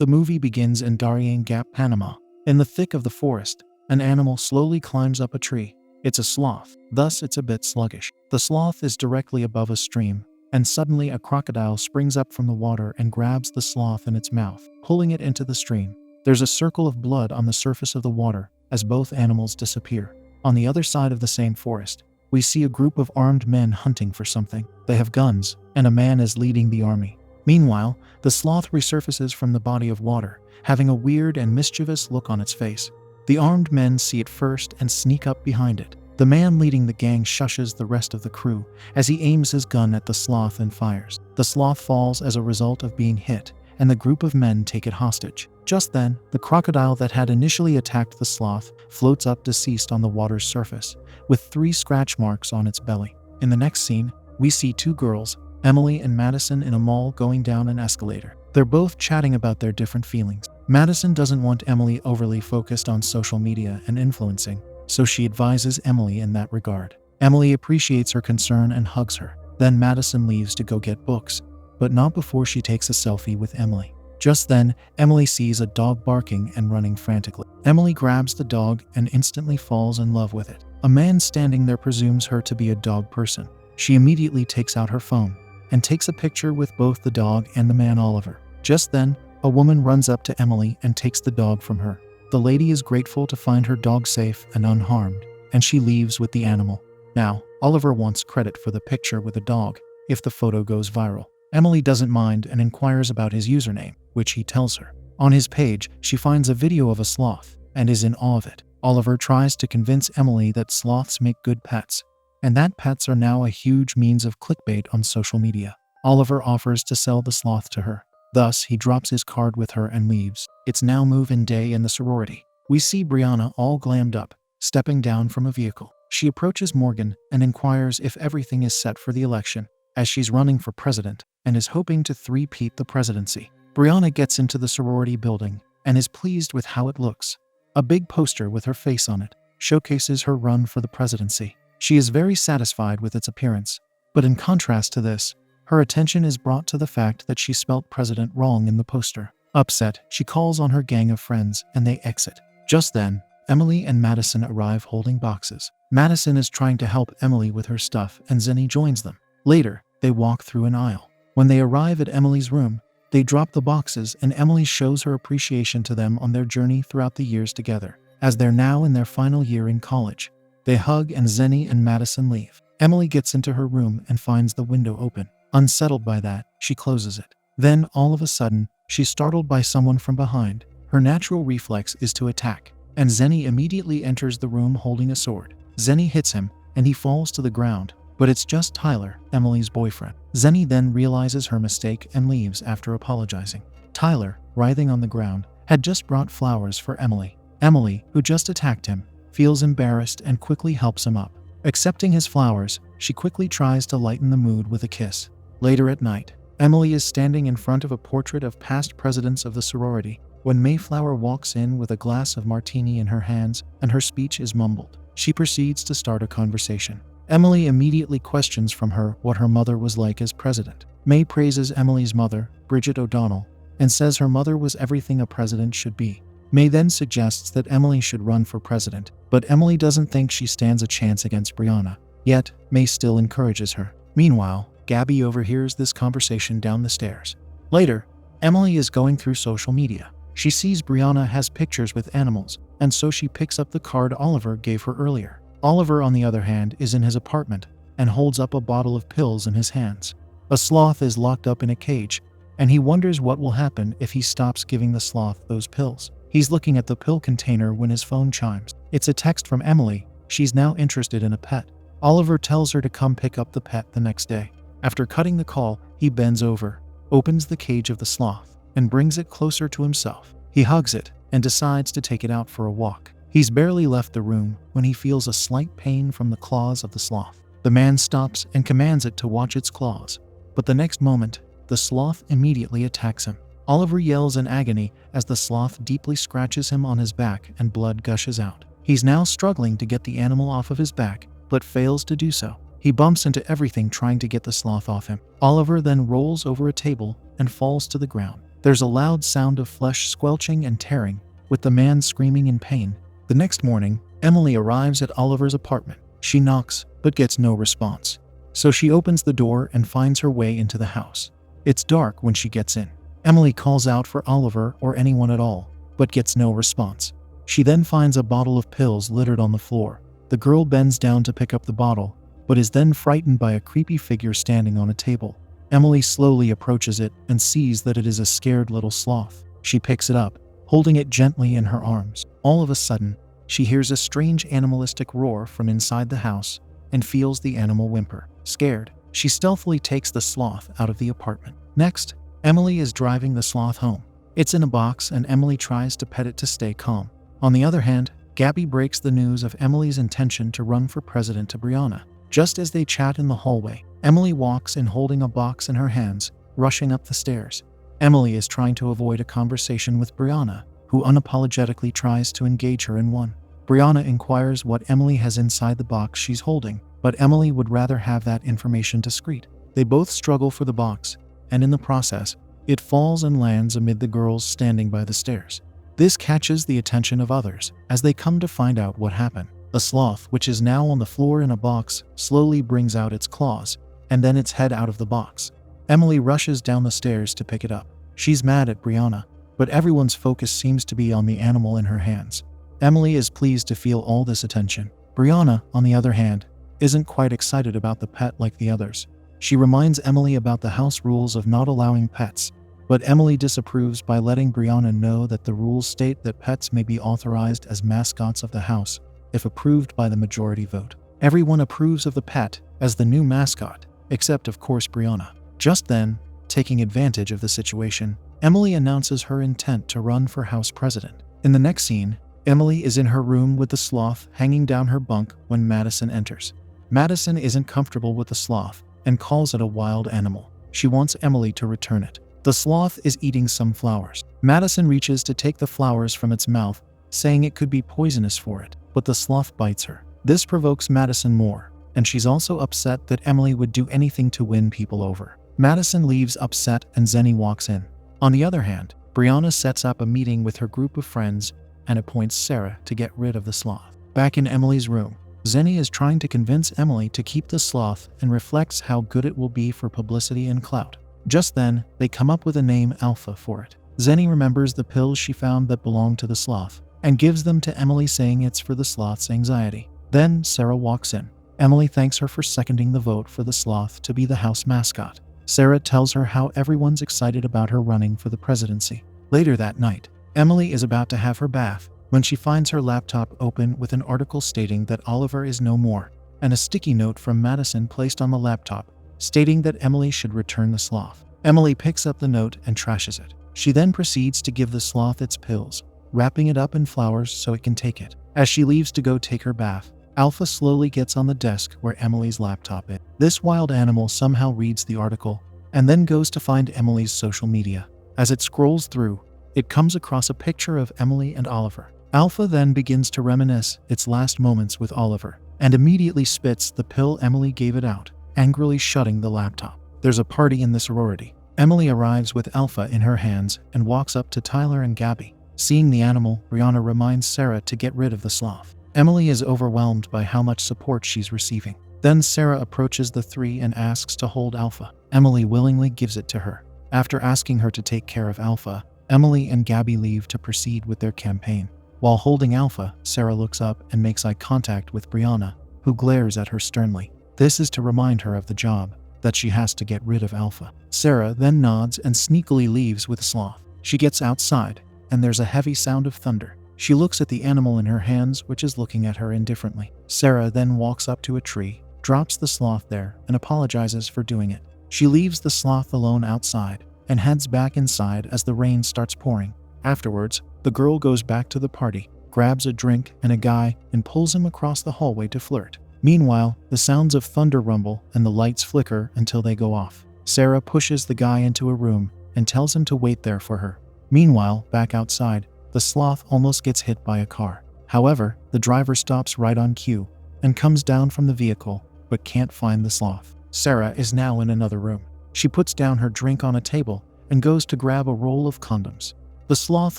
The movie begins in Darien Gap, Panama. In the thick of the forest, an animal slowly climbs up a tree. It's a sloth, thus it's a bit sluggish. The sloth is directly above a stream, and suddenly a crocodile springs up from the water and grabs the sloth in its mouth, pulling it into the stream. There's a circle of blood on the surface of the water as both animals disappear. On the other side of the same forest, we see a group of armed men hunting for something. They have guns, and a man is leading the army. Meanwhile, the sloth resurfaces from the body of water, having a weird and mischievous look on its face. The armed men see it first and sneak up behind it. The man leading the gang shushes the rest of the crew as he aims his gun at the sloth and fires. The sloth falls as a result of being hit, and the group of men take it hostage. Just then, the crocodile that had initially attacked the sloth floats up deceased on the water's surface, with 3 scratch marks on its belly. In the next scene, we see 2 girls, Emily and Madison, in a mall going down an escalator. They're both chatting about their different feelings. Madison doesn't want Emily overly focused on social media and influencing, so she advises Emily in that regard. Emily appreciates her concern and hugs her. Then Madison leaves to go get books, but not before she takes a selfie with Emily. Just then, Emily sees a dog barking and running frantically. Emily grabs the dog and instantly falls in love with it. A man standing there presumes her to be a dog person. She immediately takes out her phone and takes a picture with both the dog and the man Oliver. Just then, a woman runs up to Emily and takes the dog from her. The lady is grateful to find her dog safe and unharmed, and she leaves with the animal. Now, Oliver wants credit for the picture with the dog if the photo goes viral. Emily doesn't mind and inquires about his username, which he tells her. On his page, she finds a video of a sloth and is in awe of it. Oliver tries to convince Emily that sloths make good pets, and that pets are now a huge means of clickbait on social media. Oliver offers to sell the sloth to her. Thus, he drops his card with her and leaves. It's now move-in day in the sorority. We see Brianna all glammed up, stepping down from a vehicle. She approaches Morgan and inquires if everything is set for the election, as she's running for president and is hoping to three-peat the presidency. Brianna gets into the sorority building and is pleased with how it looks. A big poster with her face on it showcases her run for the presidency. She is very satisfied with its appearance, but in contrast to this, her attention is brought to the fact that she spelt president wrong in the poster. Upset, she calls on her gang of friends and they exit. Just then, Emily and Madison arrive holding boxes. Madison is trying to help Emily with her stuff and Zenny joins them. Later, they walk through an aisle. When they arrive at Emily's room, they drop the boxes and Emily shows her appreciation to them on their journey throughout the years together. As they're now in their final year in college, they hug and Zenny and Madison leave. Emily gets into her room and finds the window open. Unsettled by that, she closes it. Then, all of a sudden, she's startled by someone from behind. Her natural reflex is to attack, and Zenny immediately enters the room holding a sword. Zenny hits him, and he falls to the ground, but it's just Tyler, Emily's boyfriend. Zenny then realizes her mistake and leaves after apologizing. Tyler, writhing on the ground, had just brought flowers for Emily. Emily, who just attacked him, feels embarrassed and quickly helps him up. Accepting his flowers, she quickly tries to lighten the mood with a kiss. Later at night, Emily is standing in front of a portrait of past presidents of the sorority when Mayflower walks in with a glass of martini in her hands and her speech is mumbled. She proceeds to start a conversation. Emily immediately questions from her what her mother was like as president. May praises Emily's mother, Bridget O'Donnell, and says her mother was everything a president should be. May then suggests that Emily should run for president, but Emily doesn't think she stands a chance against Brianna. Yet, May still encourages her. Meanwhile, Gabby overhears this conversation down the stairs. Later, Emily is going through social media. She sees Brianna has pictures with animals, and so she picks up the card Oliver gave her earlier. Oliver, on the other hand, is in his apartment and holds up a bottle of pills in his hands. A sloth is locked up in a cage, and he wonders what will happen if he stops giving the sloth those pills. He's looking at the pill container when his phone chimes. It's a text from Emily. She's now interested in a pet. Oliver tells her to come pick up the pet the next day. After cutting the call, he bends over, opens the cage of the sloth, and brings it closer to himself. He hugs it and decides to take it out for a walk. He's barely left the room when he feels a slight pain from the claws of the sloth. The man stops and commands it to watch its claws, but the next moment, the sloth immediately attacks him. Oliver yells in agony as the sloth deeply scratches him on his back and blood gushes out. He's now struggling to get the animal off of his back, but fails to do so. He bumps into everything trying to get the sloth off him. Oliver then rolls over a table and falls to the ground. There's a loud sound of flesh squelching and tearing, with the man screaming in pain. The next morning, Emily arrives at Oliver's apartment. She knocks, but gets no response. So she opens the door and finds her way into the house. It's dark when she gets in. Emily calls out for Oliver or anyone at all, but gets no response. She then finds a bottle of pills littered on the floor. The girl bends down to pick up the bottle, but is then frightened by a creepy figure standing on a table. Emily slowly approaches it and sees that it is a scared little sloth. She picks it up, holding it gently in her arms. All of a sudden, she hears a strange animalistic roar from inside the house and feels the animal whimper. Scared, she stealthily takes the sloth out of the apartment. Next, Emily is driving the sloth home. It's in a box and Emily tries to pet it to stay calm. On the other hand, Gabby breaks the news of Emily's intention to run for president to Brianna. Just as they chat in the hallway, Emily walks in holding a box in her hands, rushing up the stairs. Emily is trying to avoid a conversation with Brianna, who unapologetically tries to engage her in one. Brianna inquires what Emily has inside the box she's holding, but Emily would rather have that information discreet. They both struggle for the box, and in the process, it falls and lands amid the girls standing by the stairs. This catches the attention of others as they come to find out what happened. The sloth, which is now on the floor in a box, slowly brings out its claws, and then its head out of the box. Emily rushes down the stairs to pick it up. She's mad at Brianna, but everyone's focus seems to be on the animal in her hands. Emily is pleased to feel all this attention. Brianna, on the other hand, isn't quite excited about the pet like the others. She reminds Emily about the house rules of not allowing pets, but Emily disapproves by letting Brianna know that the rules state that pets may be authorized as mascots of the house, if approved by the majority vote. Everyone approves of the pet as the new mascot, except of course Brianna. Just then, taking advantage of the situation, Emily announces her intent to run for house president. In the next scene, Emily is in her room with the sloth hanging down her bunk when Madison enters. Madison isn't comfortable with the sloth and calls it a wild animal. She wants Emily to return it. The sloth is eating some flowers. Madison reaches to take the flowers from its mouth, saying it could be poisonous for it, but the sloth bites her. This provokes Madison more, and she's also upset that Emily would do anything to win people over. Madison leaves upset and Zenny walks in. On the other hand, Brianna sets up a meeting with her group of friends and appoints Sarah to get rid of the sloth. Back in Emily's room, Zenny is trying to convince Emily to keep the sloth and reflects how good it will be for publicity and clout. Just then, they come up with a name Alpha for it. Zenny remembers the pills she found that belonged to the sloth and gives them to Emily, saying it's for the sloth's anxiety. Then Sarah walks in. Emily thanks her for seconding the vote for the sloth to be the house mascot. Sarah tells her how everyone's excited about her running for the presidency. Later that night, Emily is about to have her bath when she finds her laptop open with an article stating that Oliver is no more, and a sticky note from Madison placed on the laptop stating that Emily should return the sloth. Emily picks up the note and trashes it. She then proceeds to give the sloth its pills, wrapping it up in flowers so it can take it. As she leaves to go take her bath, Alpha slowly gets on the desk where Emily's laptop is. This wild animal somehow reads the article and then goes to find Emily's social media. As it scrolls through, it comes across a picture of Emily and Oliver. Alpha then begins to reminisce its last moments with Oliver and immediately spits the pill Emily gave it out, angrily shutting the laptop. There's a party in the sorority. Emily arrives with Alpha in her hands and walks up to Tyler and Gabby. Seeing the animal, Brianna reminds Sarah to get rid of the sloth. Emily is overwhelmed by how much support she's receiving. Then Sarah approaches the three and asks to hold Alpha. Emily willingly gives it to her. After asking her to take care of Alpha, Emily and Gabby leave to proceed with their campaign. While holding Alpha, Sarah looks up and makes eye contact with Brianna, who glares at her sternly. This is to remind her of the job, that she has to get rid of Alpha. Sarah then nods and sneakily leaves with Sloth. She gets outside, and there's a heavy sound of thunder. She looks at the animal in her hands, which is looking at her indifferently. Sarah then walks up to a tree, drops the sloth there, and apologizes for doing it. She leaves the sloth alone outside and heads back inside as the rain starts pouring. Afterwards, the girl goes back to the party, grabs a drink and a guy, and pulls him across the hallway to flirt. Meanwhile, the sounds of thunder rumble and the lights flicker until they go off. Sarah pushes the guy into a room and tells him to wait there for her. Meanwhile, back outside, the sloth almost gets hit by a car. However, the driver stops right on cue and comes down from the vehicle, but can't find the sloth. Sarah is now in another room. She puts down her drink on a table and goes to grab a roll of condoms. The sloth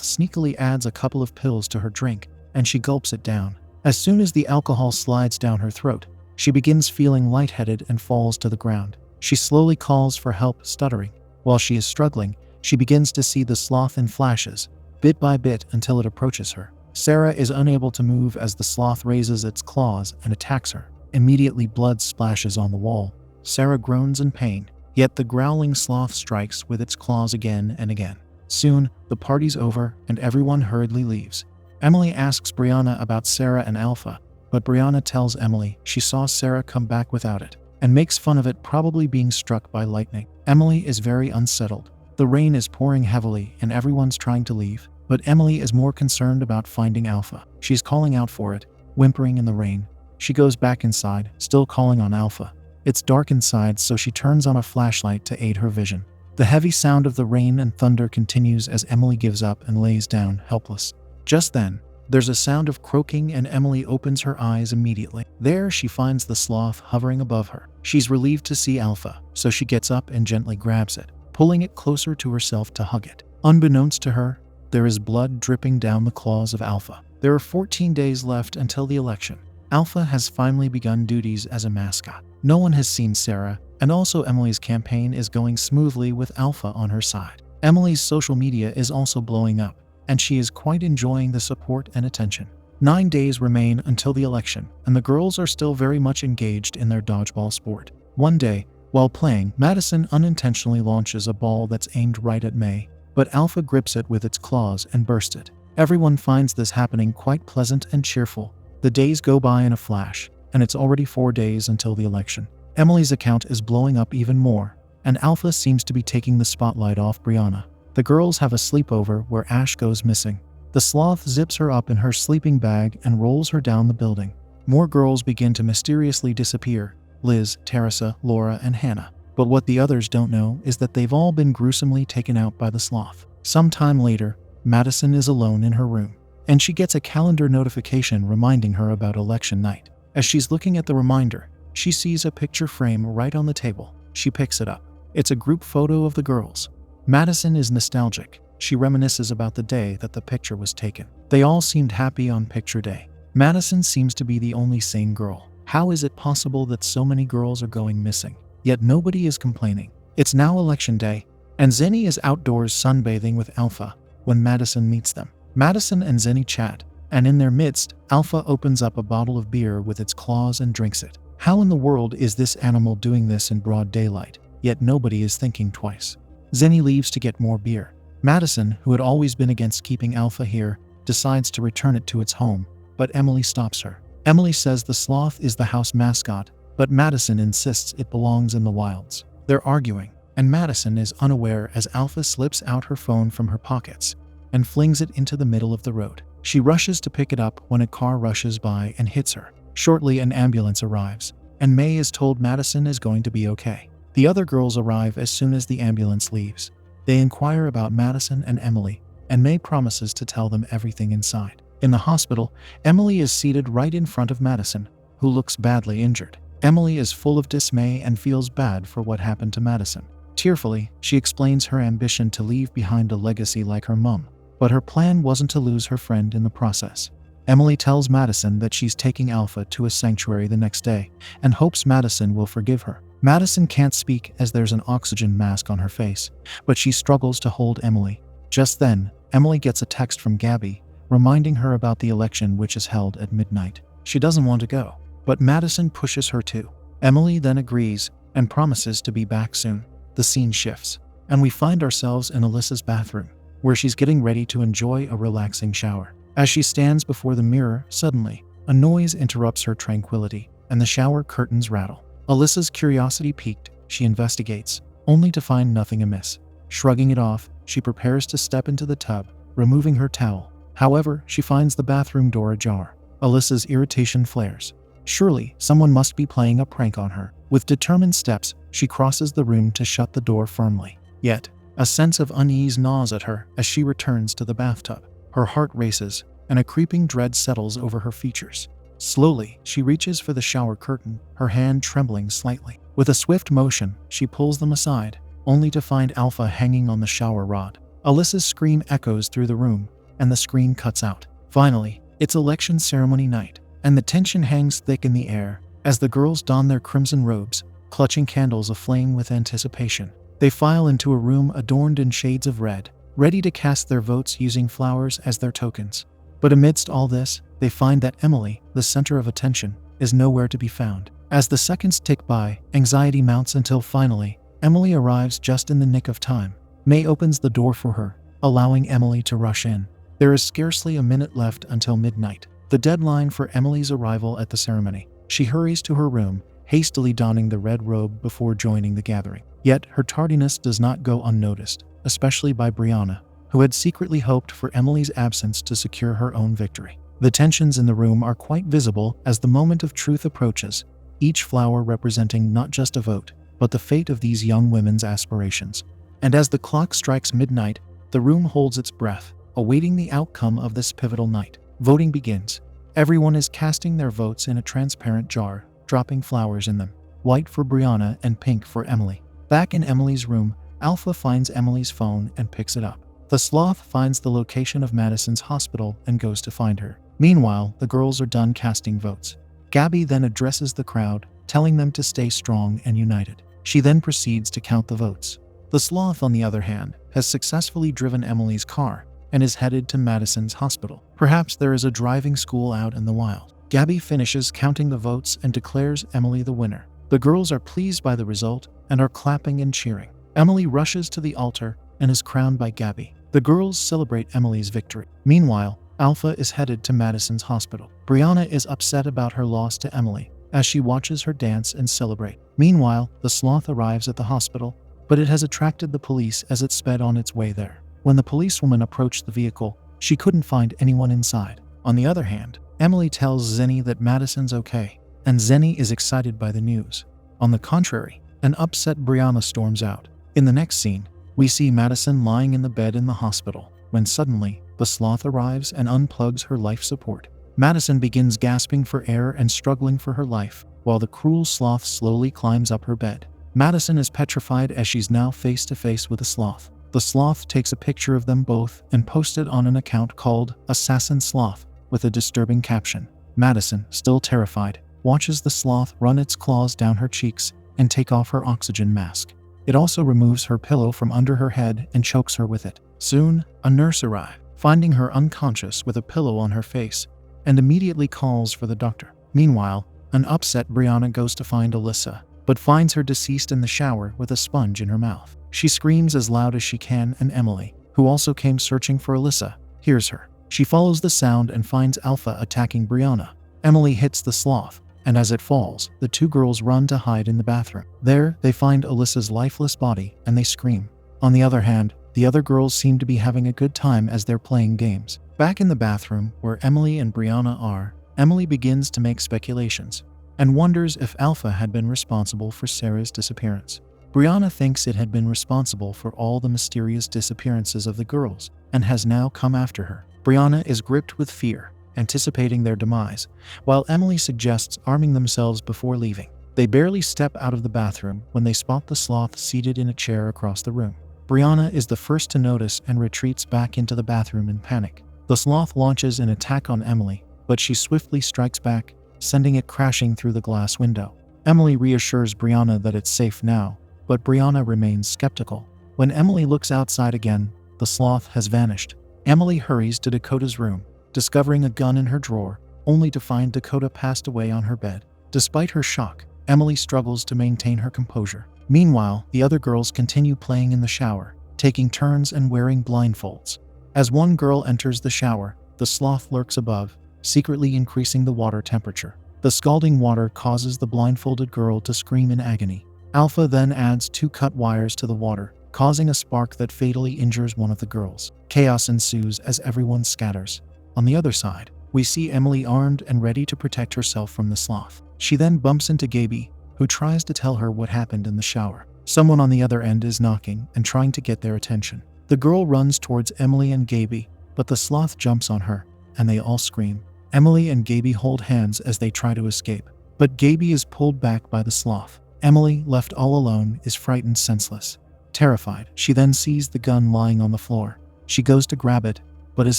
sneakily adds a couple of pills to her drink, and she gulps it down. As soon as the alcohol slides down her throat, she begins feeling lightheaded and falls to the ground. She slowly calls for help, stuttering. While she is struggling, she begins to see the sloth in flashes, bit by bit until it approaches her. Sarah is unable to move as the sloth raises its claws and attacks her. Immediately, blood splashes on the wall. Sarah groans in pain, yet the growling sloth strikes with its claws again and again. Soon, the party's over and everyone hurriedly leaves. Emily asks Brianna about Sarah and Alpha, but Brianna tells Emily she saw Sarah come back without it, and makes fun of it probably being struck by lightning. Emily is very unsettled. The rain is pouring heavily and everyone's trying to leave, but Emily is more concerned about finding Alpha. She's calling out for it, whimpering in the rain. She goes back inside, still calling on Alpha. It's dark inside, so she turns on a flashlight to aid her vision. The heavy sound of the rain and thunder continues as Emily gives up and lays down, helpless. Just then, there's a sound of croaking and Emily opens her eyes immediately. There she finds the sloth hovering above her. She's relieved to see Alpha, so she gets up and gently grabs it, pulling it closer to herself to hug it. Unbeknownst to her, there is blood dripping down the claws of Alpha. There are 14 days left until the election. Alpha has finally begun duties as a mascot. No one has seen Sarah, and also Emily's campaign is going smoothly with Alpha on her side. Emily's social media is also blowing up, and she is quite enjoying the support and attention. 9 days remain until the election, and the girls are still very much engaged in their dodgeball sport. One day, while playing, Madison unintentionally launches a ball that's aimed right at May, but Alpha grips it with its claws and bursts it. Everyone finds this happening quite pleasant and cheerful. The days go by in a flash, and it's already 4 days until the election. Emily's account is blowing up even more, and Alpha seems to be taking the spotlight off Brianna. The girls have a sleepover where Ash goes missing. The sloth zips her up in her sleeping bag and rolls her down the building. More girls begin to mysteriously disappear: Liz, Teresa, Laura, and Hannah. But what the others don't know is that they've all been gruesomely taken out by the sloth. Sometime later, Madison is alone in her room, and she gets a calendar notification reminding her about election night. As she's looking at the reminder, she sees a picture frame right on the table. She picks it up. It's a group photo of the girls. Madison is nostalgic. She reminisces about the day that the picture was taken. They all seemed happy on picture day. Madison seems to be the only sane girl. How is it possible that so many girls are going missing? Yet nobody is complaining. It's now election day, and Zenny is outdoors sunbathing with Alpha when Madison meets them. Madison and Zenny chat, and in their midst, Alpha opens up a bottle of beer with its claws and drinks it. How in the world is this animal doing this in broad daylight? Yet nobody is thinking twice. Zenny leaves to get more beer. Madison, who had always been against keeping Alpha here, decides to return it to its home, but Emily stops her. Emily says the sloth is the house mascot, but Madison insists it belongs in the wilds. They're arguing, and Madison is unaware as Alpha slips out her phone from her pockets and flings it into the middle of the road. She rushes to pick it up when a car rushes by and hits her. Shortly, an ambulance arrives, and May is told Madison is going to be okay. The other girls arrive as soon as the ambulance leaves. They inquire about Madison and Emily, and May promises to tell them everything inside. In the hospital, Emily is seated right in front of Madison, who looks badly injured. Emily is full of dismay and feels bad for what happened to Madison. Tearfully, she explains her ambition to leave behind a legacy like her mum, but her plan wasn't to lose her friend in the process. Emily tells Madison that she's taking Alpha to a sanctuary the next day, and hopes Madison will forgive her. Madison can't speak as there's an oxygen mask on her face, but she struggles to hold Emily. Just then, Emily gets a text from Gabby, reminding her about the election which is held at midnight. She doesn't want to go, but Madison pushes her to. Emily then agrees and promises to be back soon. The scene shifts, and we find ourselves in Alyssa's bathroom, where she's getting ready to enjoy a relaxing shower. As she stands before the mirror, suddenly, a noise interrupts her tranquility, and the shower curtains rattle. Alyssa's curiosity piqued, she investigates, only to find nothing amiss. Shrugging it off, she prepares to step into the tub, removing her towel. However, she finds the bathroom door ajar. Alyssa's irritation flares. Surely, someone must be playing a prank on her. With determined steps, she crosses the room to shut the door firmly. Yet, a sense of unease gnaws at her as she returns to the bathtub. Her heart races, and a creeping dread settles over her features. Slowly, she reaches for the shower curtain, her hand trembling slightly. With a swift motion, she pulls them aside, only to find Alpha hanging on the shower rod. Alyssa's scream echoes through the room, and the screen cuts out. Finally, it's election ceremony night, and the tension hangs thick in the air as the girls don their crimson robes, clutching candles aflame with anticipation. They file into a room adorned in shades of red, ready to cast their votes using flowers as their tokens. But amidst all this, they find that Emily, the center of attention, is nowhere to be found. As the seconds tick by, anxiety mounts until finally, Emily arrives just in the nick of time. May opens the door for her, allowing Emily to rush in. There is scarcely a minute left until midnight, the deadline for Emily's arrival at the ceremony. She hurries to her room, hastily donning the red robe before joining the gathering. Yet her tardiness does not go unnoticed, especially by Brianna, who had secretly hoped for Emily's absence to secure her own victory. The tensions in the room are quite visible as the moment of truth approaches, each flower representing not just a vote, but the fate of these young women's aspirations. And as the clock strikes midnight, the room holds its breath, awaiting the outcome of this pivotal night. Voting begins. Everyone is casting their votes in a transparent jar, dropping flowers in them, white for Brianna and pink for Emily. Back in Emily's room, Alpha finds Emily's phone and picks it up. The Sloth finds the location of Madison's hospital and goes to find her. Meanwhile, the girls are done casting votes. Gabby then addresses the crowd, telling them to stay strong and united. She then proceeds to count the votes. The Sloth, on the other hand, has successfully driven Emily's car and is headed to Madison's hospital. Perhaps there is a driving school out in the wild. Gabby finishes counting the votes and declares Emily the winner. The girls are pleased by the result and are clapping and cheering. Emily rushes to the altar and is crowned by Gabby. The girls celebrate Emily's victory. Meanwhile, Alpha is headed to Madison's hospital. Brianna is upset about her loss to Emily as she watches her dance and celebrate. Meanwhile, the Sloth arrives at the hospital, but it has attracted the police as it sped on its way there. When the policewoman approached the vehicle, she couldn't find anyone inside. On the other hand, Emily tells Zenny that Madison's okay, and Zenny is excited by the news. On the contrary, an upset Brianna storms out. In the next scene, we see Madison lying in the bed in the hospital, when suddenly, the Sloth arrives and unplugs her life support. Madison begins gasping for air and struggling for her life, while the cruel Sloth slowly climbs up her bed. Madison is petrified as she's now face to face with the Sloth. The Sloth takes a picture of them both and posts it on an account called Assassin Sloth, with a disturbing caption. Madison, still terrified, watches the Sloth run its claws down her cheeks and take off her oxygen mask. It also removes her pillow from under her head and chokes her with it. Soon, a nurse arrives, finding her unconscious with a pillow on her face, and immediately calls for the doctor. Meanwhile, an upset Brianna goes to find Alyssa, but finds her deceased in the shower with a sponge in her mouth. She screams as loud as she can, and Emily, who also came searching for Alyssa, hears her. She follows the sound and finds Alpha attacking Brianna. Emily hits the Sloth, and as it falls, the two girls run to hide in the bathroom. There, they find Alyssa's lifeless body, and they scream. On the other hand, the other girls seem to be having a good time as they're playing games. Back in the bathroom, where Emily and Brianna are, Emily begins to make speculations, and wonders if Alpha had been responsible for Sarah's disappearance. Brianna thinks it had been responsible for all the mysterious disappearances of the girls, and has now come after her. Brianna is gripped with fear, anticipating their demise, while Emily suggests arming themselves before leaving. They barely step out of the bathroom when they spot the Sloth seated in a chair across the room. Brianna is the first to notice and retreats back into the bathroom in panic. The Sloth launches an attack on Emily, but she swiftly strikes back, sending it crashing through the glass window. Emily reassures Brianna that it's safe now, but Brianna remains skeptical. When Emily looks outside again, the Sloth has vanished. Emily hurries to Dakota's room, discovering a gun in her drawer, only to find Dakota passed away on her bed. Despite her shock, Emily struggles to maintain her composure. Meanwhile, the other girls continue playing in the shower, taking turns and wearing blindfolds. As one girl enters the shower, the Sloth lurks above, secretly increasing the water temperature. The scalding water causes the blindfolded girl to scream in agony. Alpha then adds 2 cut wires to the water, causing a spark that fatally injures one of the girls. Chaos ensues as everyone scatters. On the other side, we see Emily armed and ready to protect herself from the Sloth. She then bumps into Gaby, who tries to tell her what happened in the shower. Someone on the other end is knocking and trying to get their attention. The girl runs towards Emily and Gaby, but the Sloth jumps on her, and they all scream. Emily and Gaby hold hands as they try to escape, but Gaby is pulled back by the Sloth. Emily, left all alone, is frightened senseless. Terrified, she then sees the gun lying on the floor. She goes to grab it, but is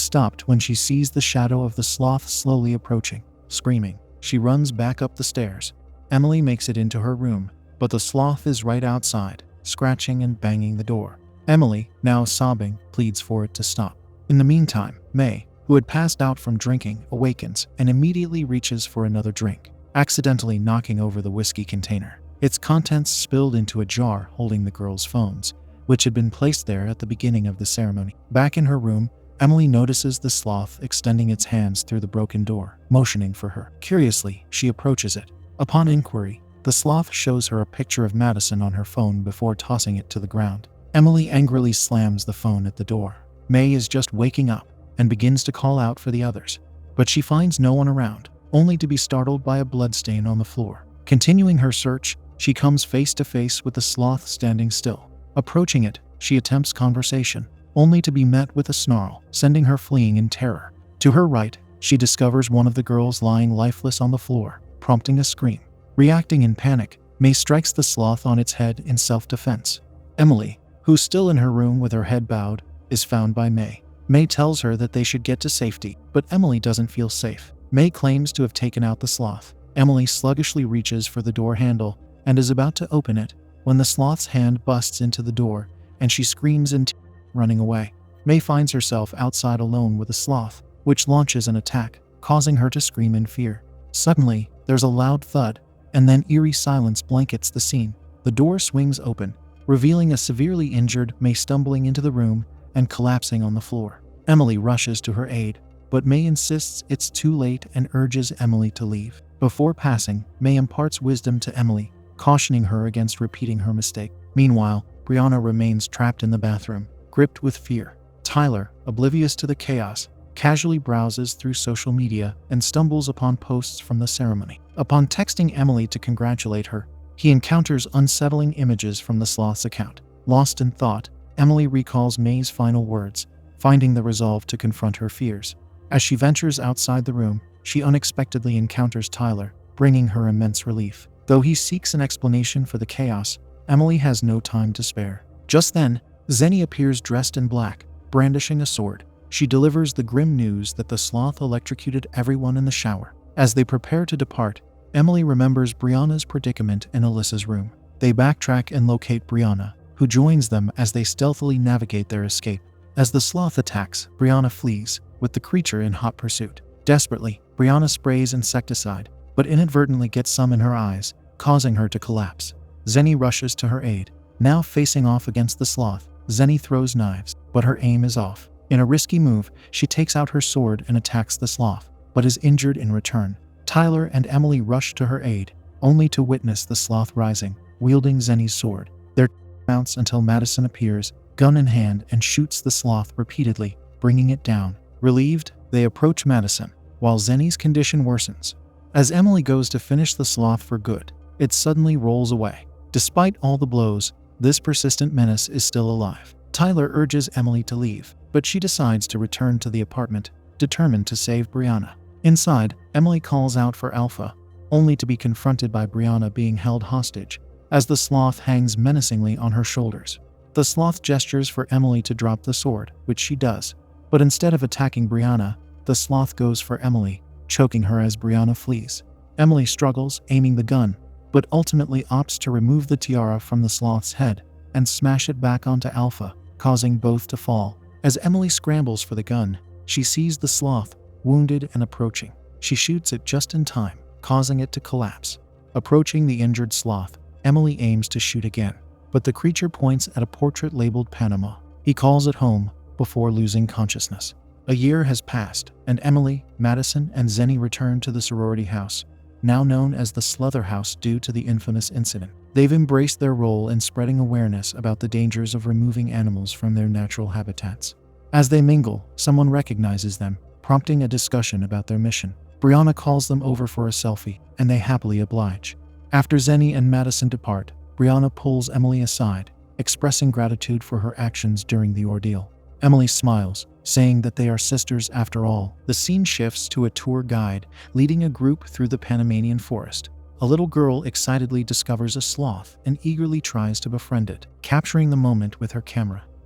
stopped when she sees the shadow of the sloth slowly approaching. Screaming, she runs back up the stairs. Emily makes it into her room, but the sloth is right outside, scratching and banging the door. Emily, now sobbing, pleads for it to stop. In the meantime, May, who had passed out from drinking, awakens and immediately reaches for another drink, accidentally knocking over the whiskey container. Its contents spilled into a jar holding the girls' phones, which had been placed there at the beginning of the ceremony. Back in her room, Emily notices the sloth extending its hands through the broken door, motioning for her. Curiously, she approaches it. Upon inquiry, the sloth shows her a picture of Madison on her phone before tossing it to the ground. Emily angrily slams the phone at the door. May is just waking up and begins to call out for the others, but she finds no one around, only to be startled by a bloodstain on the floor. Continuing her search, she comes face to face with the sloth standing still. Approaching it, she attempts conversation, only to be met with a snarl, sending her fleeing in terror. To her right, she discovers one of the girls lying lifeless on the floor, prompting a scream. Reacting in panic, May strikes the sloth on its head in self-defense. Emily, who's still in her room with her head bowed, is found by May. May tells her that they should get to safety, but Emily doesn't feel safe. May claims to have taken out the sloth. Emily sluggishly reaches for the door handle and is about to open it when the sloth's hand busts into the door and she screams in terror, running away. May finds herself outside alone with the sloth, which launches an attack, causing her to scream in fear. Suddenly, there's a loud thud, and then eerie silence blankets the scene. The door swings open, revealing a severely injured May stumbling into the room and collapsing on the floor. Emily rushes to her aid, but May insists it's too late and urges Emily to leave. Before passing, May imparts wisdom to Emily, cautioning her against repeating her mistake. Meanwhile, Brianna remains trapped in the bathroom, gripped with fear. Tyler, oblivious to the chaos, casually browses through social media and stumbles upon posts from the ceremony. Upon texting Emily to congratulate her, he encounters unsettling images from the sloth's account. Lost in thought, Emily recalls May's final words, finding the resolve to confront her fears. As she ventures outside the room, she unexpectedly encounters Tyler, bringing her immense relief. Though he seeks an explanation for the chaos, Emily has no time to spare. Just then, Zenny appears dressed in black, brandishing a sword. She delivers the grim news that the sloth electrocuted everyone in the shower. As they prepare to depart, Emily remembers Brianna's predicament in Alyssa's room. They backtrack and locate Brianna, who joins them as they stealthily navigate their escape. As the sloth attacks, Brianna flees, with the creature in hot pursuit. Desperately, Brianna sprays insecticide, but inadvertently gets some in her eyes, causing her to collapse. Zenny rushes to her aid. Now facing off against the sloth, Zenny throws knives, but her aim is off. In a risky move, she takes out her sword and attacks the sloth, but is injured in return. Tyler and Emily rush to her aid, only to witness the sloth rising, wielding Zenny's sword. Their mounts until Madison appears, gun in hand, and shoots the sloth repeatedly, bringing it down. Relieved, they approach Madison, while Zenny's condition worsens. As Emily goes to finish the sloth for good, it suddenly rolls away. Despite all the blows, this persistent menace is still alive. Tyler urges Emily to leave, but she decides to return to the apartment, determined to save Brianna. Inside, Emily calls out for Alpha, only to be confronted by Brianna being held hostage, as the sloth hangs menacingly on her shoulders. The sloth gestures for Emily to drop the sword, which she does, but instead of attacking Brianna, the sloth goes for Emily, choking her as Brianna flees. Emily struggles, aiming the gun, but ultimately opts to remove the tiara from the sloth's head and smash it back onto Alpha, causing both to fall. As Emily scrambles for the gun, she sees the sloth, wounded and approaching. She shoots it just in time, causing it to collapse. Approaching the injured sloth, Emily aims to shoot again, but the creature points at a portrait labeled Panama. He calls it home before losing consciousness. A year has passed, and Emily, Madison, and Zenny return to the sorority house, now known as the Slother House due to the infamous incident. They've embraced their role in spreading awareness about the dangers of removing animals from their natural habitats. As they mingle, someone recognizes them, prompting a discussion about their mission. Brianna calls them over for a selfie, and they happily oblige. After Zenny and Madison depart, Brianna pulls Emily aside, expressing gratitude for her actions during the ordeal. Emily smiles, saying that they are sisters after all. The scene shifts to a tour guide leading a group through the Panamanian forest. A little girl excitedly discovers a sloth and eagerly tries to befriend it, capturing the moment with her camera.